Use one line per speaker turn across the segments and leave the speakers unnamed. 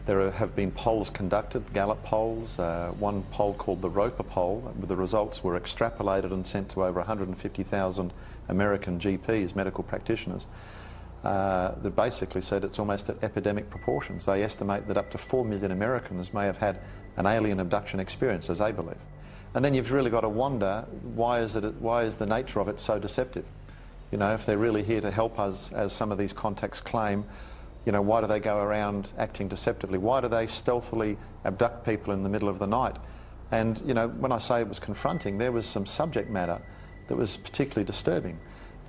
There have been polls conducted, Gallup polls, one poll called the Roper poll, where the results were extrapolated and sent to over 150,000 American GPs, medical practitioners, that basically said it's almost at epidemic proportions. They estimate that up to 4 million Americans may have had an alien abduction experience, as they believe. And then you've really got to wonder, why is the nature of it so deceptive? You know, if they're really here to help us, as some of these contacts claim, you know, why do they go around acting deceptively? Why do they stealthily abduct people in the middle of the night? And, you know, when I say it was confronting, there was some subject matter that was particularly disturbing.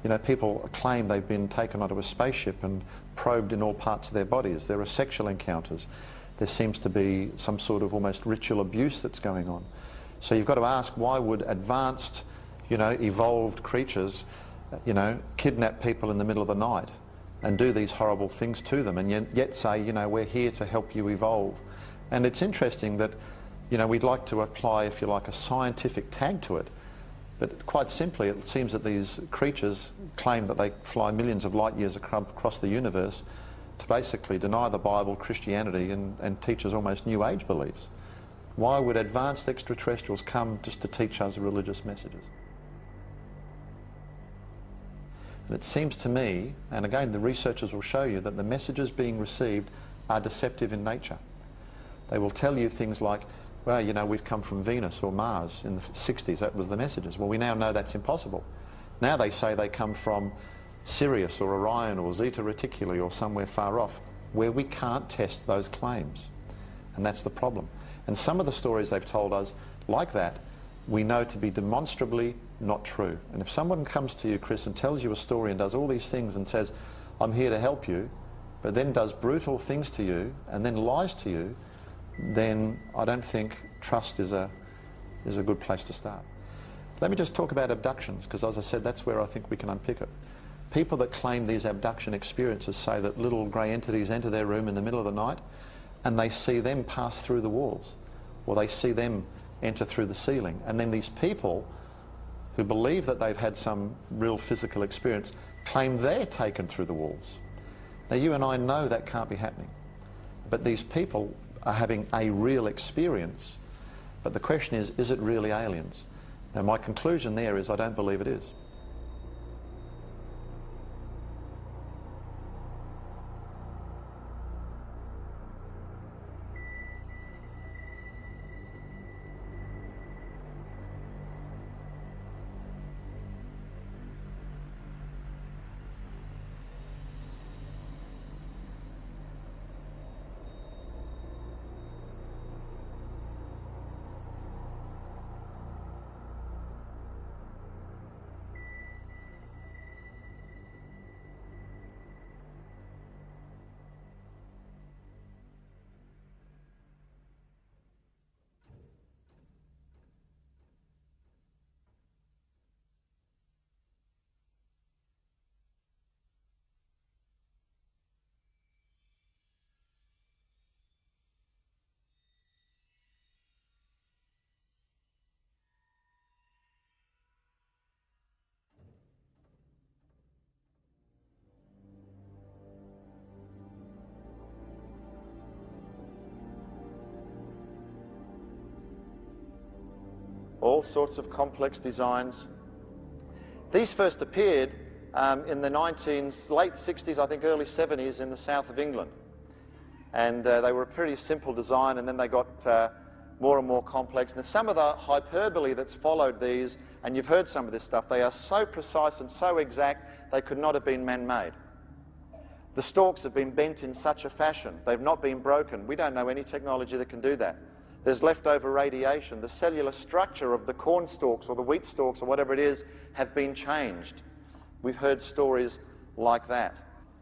You know, people claim they've been taken onto a spaceship and probed in all parts of their bodies. There are sexual encounters. There seems to be some sort of almost ritual abuse that's going on. So you've got to ask, why would advanced, you know, evolved creatures, you know, kidnap people in the middle of the night and do these horrible things to them, and yet say, you know, we're here to help you evolve? And it's interesting that, you know, we'd like to apply, if you like, a scientific tag to it, but quite simply it seems that these creatures claim that they fly millions of light years across the universe to basically deny the Bible, Christianity, and teach us almost New Age beliefs. Why would advanced extraterrestrials come just to teach us religious messages? And it seems to me, and again the researchers will show you, that the messages being received are deceptive in nature. They will tell you things like, well, you know, we've come from Venus or Mars. In the 60s, that was the messages. Well, we now know that's impossible. Now they say they come from Sirius or Orion or Zeta Reticuli or somewhere far off, where we can't test those claims. And that's the problem. And some of the stories they've told us, like that, we know to be demonstrably not true. And if someone comes to you, Chris, and tells you a story and does all these things and says, I'm here to help you, but then does brutal things to you and then lies to you, then I don't think trust is a good place to start. Let me just talk about abductions, because as I said, that's where I think we can unpick it. People that claim these abduction experiences say that little grey entities enter their room in the middle of the night and they see them pass through the walls, or they see them enter through the ceiling. And then these people who believe that they've had some real physical experience claim they're taken through the walls. Now, you and I know that can't be happening, but these people are having a real experience. But the question is it really aliens? Now, my conclusion there is I don't believe it is. All sorts of complex designs. These first appeared in the late 60s, I think early 70s, in the south of England. And they were a pretty simple design, and then they got more and more complex. And some of the hyperbole that's followed these, and you've heard some of this stuff, they are so precise and so exact, they could not have been man-made. The stalks have been bent in such a fashion, they've not been broken. We don't know any technology that can do that. There's leftover radiation. The cellular structure of the corn stalks or the wheat stalks or whatever it is have been changed. We've heard stories like that.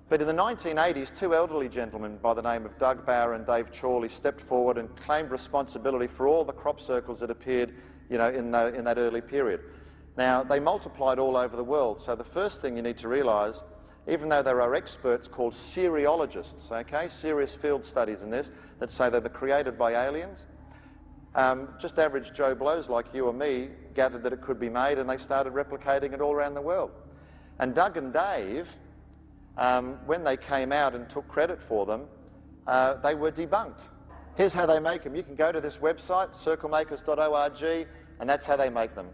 But in the 1980s, two elderly gentlemen by the name of Doug Bauer and Dave Chorley stepped forward and claimed responsibility for all the crop circles that appeared, you know, in that early period. Now, they multiplied all over the world, so the first thing you need to realize, even though there are experts called seriologists, okay, serious field studies in this, that say they were created by aliens, just average Joe Blows like you or me gathered that it could be made, and they started replicating it all around the world. And Doug and Dave, when they came out and took credit for them, they were debunked. Here's how they make them. You can go to this website, circlemakers.org, and that's how they make them.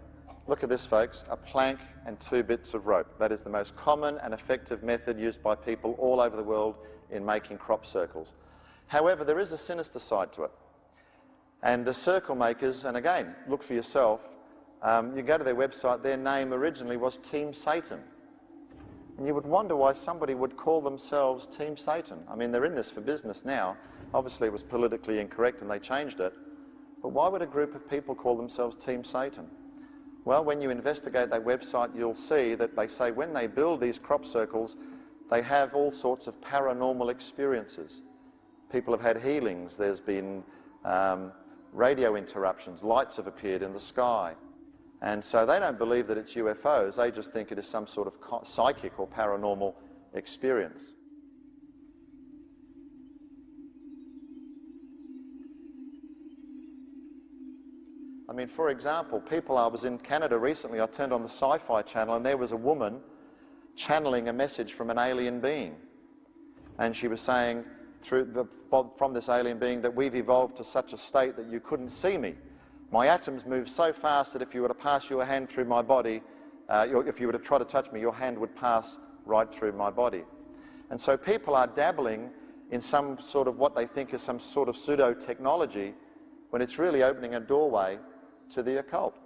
Look at this, folks, a plank and 2 bits of rope. That is the most common and effective method used by people all over the world in making crop circles. However, there is a sinister side to it. And the circle makers, and again, look for yourself, you go to their website, their name originally was Team Satan. And you would wonder why somebody would call themselves Team Satan. I mean, they're in this for business now. Obviously, it was politically incorrect and they changed it. But why would a group of people call themselves Team Satan? Well, when you investigate their website, you'll see that they say when they build these crop circles, they have all sorts of paranormal experiences. People have had healings. There's been radio interruptions. Lights have appeared in the sky. And so they don't believe that it's UFOs. They just think it is some sort of psychic or paranormal experience. I mean, for example, I was in Canada recently, I turned on the Sci-Fi channel and there was a woman channeling a message from an alien being. And she was saying from this alien being that we've evolved to such a state that you couldn't see me. My atoms move so fast that if you were to pass your hand through my body, if you were to try to touch me, your hand would pass right through my body. And so people are dabbling in some sort of what they think is some sort of pseudo-technology when it's really opening a doorway to the occult.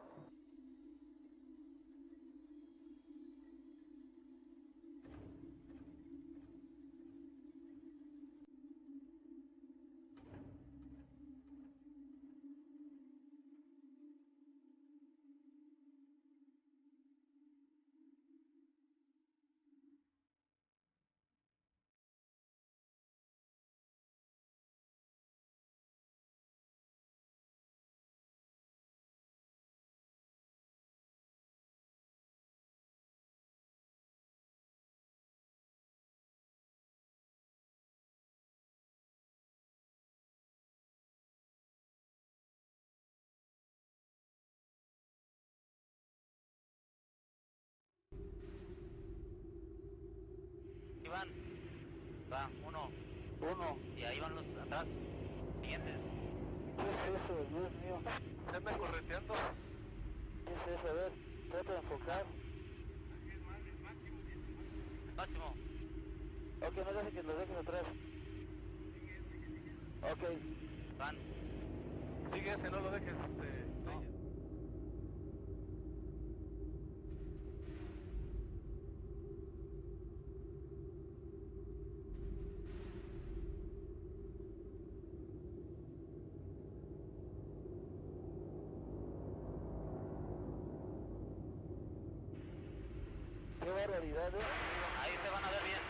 Iván, va, uno, y ahí van los atrás, siguientes.
¿Qué es eso, Dios mío?
¿Se anda correteando?
¿Qué es eso? A ver, trata de enfocar.
Máximo.
Ok, no dejes que lo dejes atrás. Ok.
Van.
Sigue ese, no lo dejes,
No.
Qué barbaridad, ¿eh?
Ahí se van a ver bien.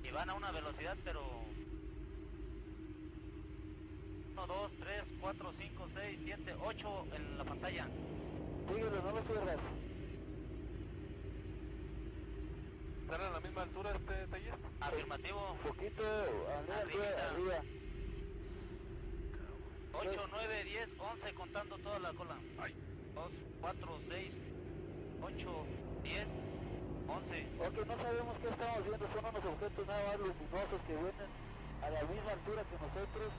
Y van a una velocidad, pero 1, 2, 3, 4, 5, 6, 7, 8 en la pantalla.
Síguelo, no lo cierras.
¿Están a la misma altura Telles?
Afirmativo.
Poquito, arriba.
8, 9, 10, 11 contando toda la cola. 2, 4, 6, 8, 10, 11.
Ok, no sabemos qué estamos viendo, son unos objetos nada más luminosos que vienen a la misma altura que nosotros.